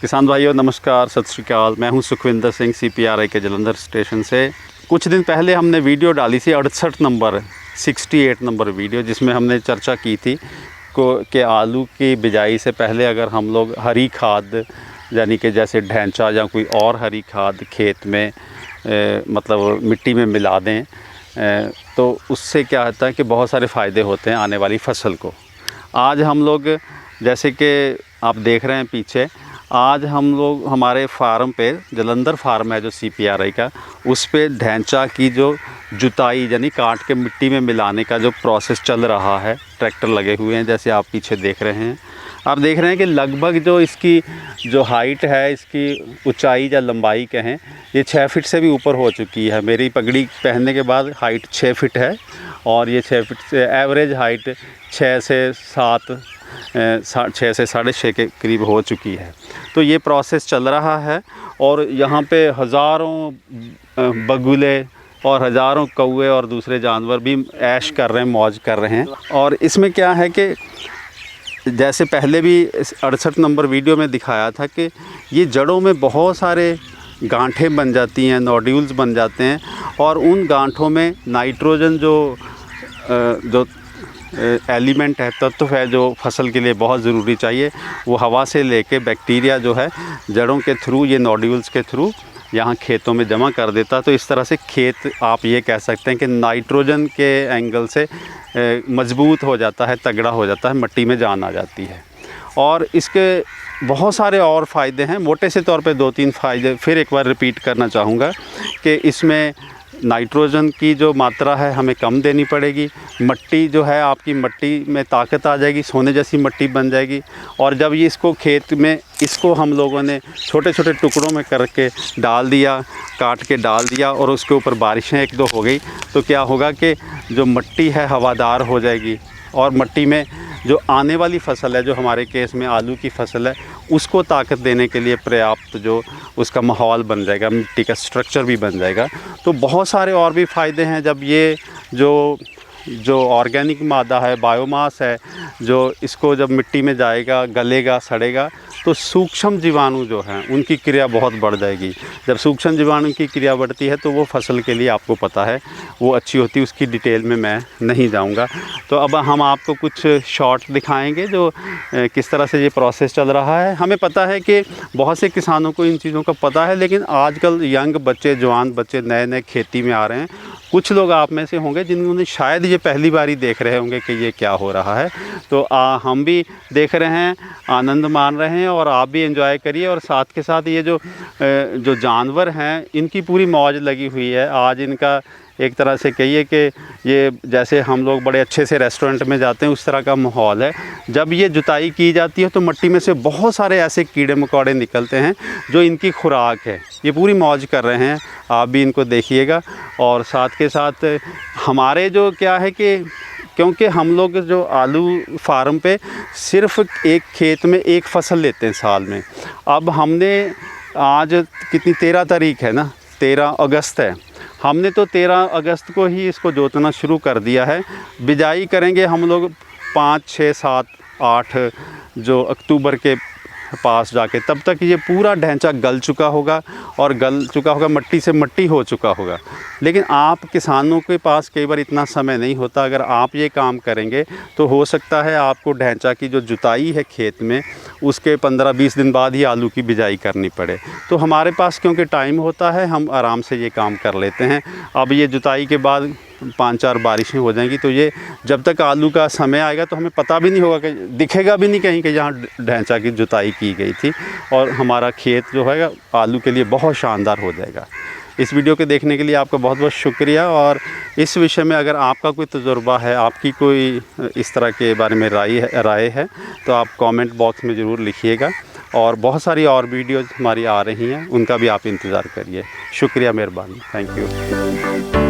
किसान भाइयों नमस्कार, सत श्री अकाल। मैं हूं सुखविंदर सिंह CPRI के जलंधर स्टेशन से। कुछ दिन पहले हमने वीडियो डाली थी 68 नंबर वीडियो, जिसमें हमने चर्चा की थी कि आलू की बिजाई से पहले अगर हम लोग हरी खाद यानी कि जैसे ढैंचा या कोई और हरी खाद खेत में मतलब मिट्टी में मिला दें तो उससे क्या होता है कि बहुत सारे फ़ायदे होते हैं आने वाली फसल को। आज हम लोग जैसे कि आप देख रहे हैं पीछे, आज हम लोग हमारे फार्म पे जलंधर फार्म है जो CPRI का, उस पे ढैंचा की जो जुताई यानी काट के मिट्टी में मिलाने का जो प्रोसेस चल रहा है। ट्रैक्टर लगे हुए हैं जैसे आप पीछे देख रहे हैं। आप देख रहे हैं कि लगभग जो इसकी जो हाइट है, इसकी ऊंचाई या लंबाई कहें, ये 6 फीट से भी ऊपर हो चुकी है। मेरी पगड़ी पहनने के बाद हाइट 6 फीट है और ये 6 फीट से एवरेज हाइट 6 से 6.5 के करीब हो चुकी है। तो ये प्रोसेस चल रहा है और यहाँ पे हज़ारों बगुले और हज़ारों कौवे और दूसरे जानवर भी ऐश कर रहे हैं, मौज कर रहे हैं। और इसमें क्या है कि जैसे पहले भी 68 नंबर वीडियो में दिखाया था कि ये जड़ों में बहुत सारे गांठें बन जाती हैं, नोड्यूल्स बन जाते हैं और उन गांठों में नाइट्रोजन जो एलिमेंट है, तत्व है, जो फसल के लिए बहुत ज़रूरी चाहिए, वो हवा से लेके बैक्टीरिया जो है जड़ों के थ्रू, ये नोड्यूल्स के थ्रू यहाँ खेतों में जमा कर देता। तो इस तरह से खेत आप ये कह सकते हैं कि नाइट्रोजन के एंगल से मजबूत हो जाता है, तगड़ा हो जाता है, मिट्टी में जान आ जाती है। और इसके बहुत सारे और फ़ायदे हैं। मोटे से तौर पे 2-3 फ़ायदे फिर एक बार रिपीट करना चाहूँगा कि इसमें नाइट्रोजन की जो मात्रा है हमें कम देनी पड़ेगी। मिट्टी जो है आपकी मिट्टी में ताकत आ जाएगी, सोने जैसी मिट्टी बन जाएगी। और जब ये इसको खेत में इसको हम लोगों ने छोटे छोटे टुकड़ों में करके डाल दिया, काट के डाल दिया और उसके ऊपर बारिशें 1-2 हो गई, तो क्या होगा कि जो मिट्टी है हवादार हो जाएगी और मिट्टी में जो आने वाली फसल है, जो हमारे केस में आलू की फसल है, उसको ताकत देने के लिए पर्याप्त जो उसका माहौल बन जाएगा, मिट्टी का स्ट्रक्चर भी बन जाएगा। तो बहुत सारे और भी फ़ायदे हैं। जब ये जो ऑर्गेनिक मादा है, बायोमास है, जो इसको जब मिट्टी में जाएगा, गलेगा, सड़ेगा, तो सूक्ष्म जीवाणु जो हैं उनकी क्रिया बहुत बढ़ जाएगी। जब सूक्ष्म जीवाणु की क्रिया बढ़ती है तो वो फसल के लिए आपको पता है वो अच्छी होती है। उसकी डिटेल में मैं नहीं जाऊंगा। तो अब हम आपको कुछ शॉर्ट दिखाएंगे जो किस तरह से ये प्रोसेस चल रहा है। हमें पता है कि बहुत से किसानों को इन चीज़ों का पता है, लेकिन आजकल यंग बच्चे, जवान बच्चे नए नए खेती में आ रहे हैं। कुछ लोग आप में से होंगे जिन्होंने शायद ये पहली बार ही देख रहे होंगे कि ये क्या हो रहा है। तो हम भी देख रहे हैं, आनंद मान रहे हैं और आप भी एंजॉय करिए। और साथ के साथ ये जो जानवर हैं इनकी पूरी मौज लगी हुई है। आज इनका एक तरह से कहिए कि ये जैसे हम लोग बड़े अच्छे से रेस्टोरेंट में जाते हैं उस तरह का माहौल है। जब ये जुताई की जाती है तो मिट्टी में से बहुत सारे ऐसे कीड़े मकोड़े निकलते हैं जो इनकी खुराक है। ये पूरी मौज कर रहे हैं, आप भी इनको देखिएगा। और साथ के साथ हमारे जो क्या है कि क्योंकि हम लोग जो आलू फार्म पे सिर्फ एक खेत में एक फसल लेते हैं साल में। अब हमने आज कितनी 13 तारीख है ना, 13 अगस्त है। हमने तो 13 अगस्त को ही इसको जोतना शुरू कर दिया है। बिजाई करेंगे हम लोग 5, 6, 7, 8 जो अक्टूबर के पास जाके, तब तक ये पूरा ढैंचा गल चुका होगा और गल चुका होगा, मिट्टी से मिट्टी हो चुका होगा। लेकिन आप किसानों के पास कई बार इतना समय नहीं होता। अगर आप ये काम करेंगे तो हो सकता है आपको ढैंचा की जो जुताई है खेत में, उसके 15-20 दिन बाद ही आलू की बिजाई करनी पड़े। तो हमारे पास क्योंकि टाइम होता है, हम आराम से ये काम कर लेते हैं। अब ये जुताई के बाद 5-4 बारिशें हो जाएंगी तो ये जब तक आलू का समय आएगा तो हमें पता भी नहीं होगा, कि दिखेगा भी नहीं कहीं कि यहाँ ढैंचा की जुताई की गई थी। और हमारा खेत जो है आलू के लिए बहुत शानदार हो जाएगा। इस वीडियो के देखने के लिए आपका बहुत बहुत शुक्रिया। और इस विषय में अगर आपका कोई तजुर्बा है, आपकी कोई इस तरह के बारे में राय है तो आप कमेंट बॉक्स में ज़रूर लिखिएगा। और बहुत सारी और वीडियोज़ हमारी आ रही हैं, उनका भी आप इंतज़ार करिए। शुक्रिया, मेहरबानी, थैंक यू।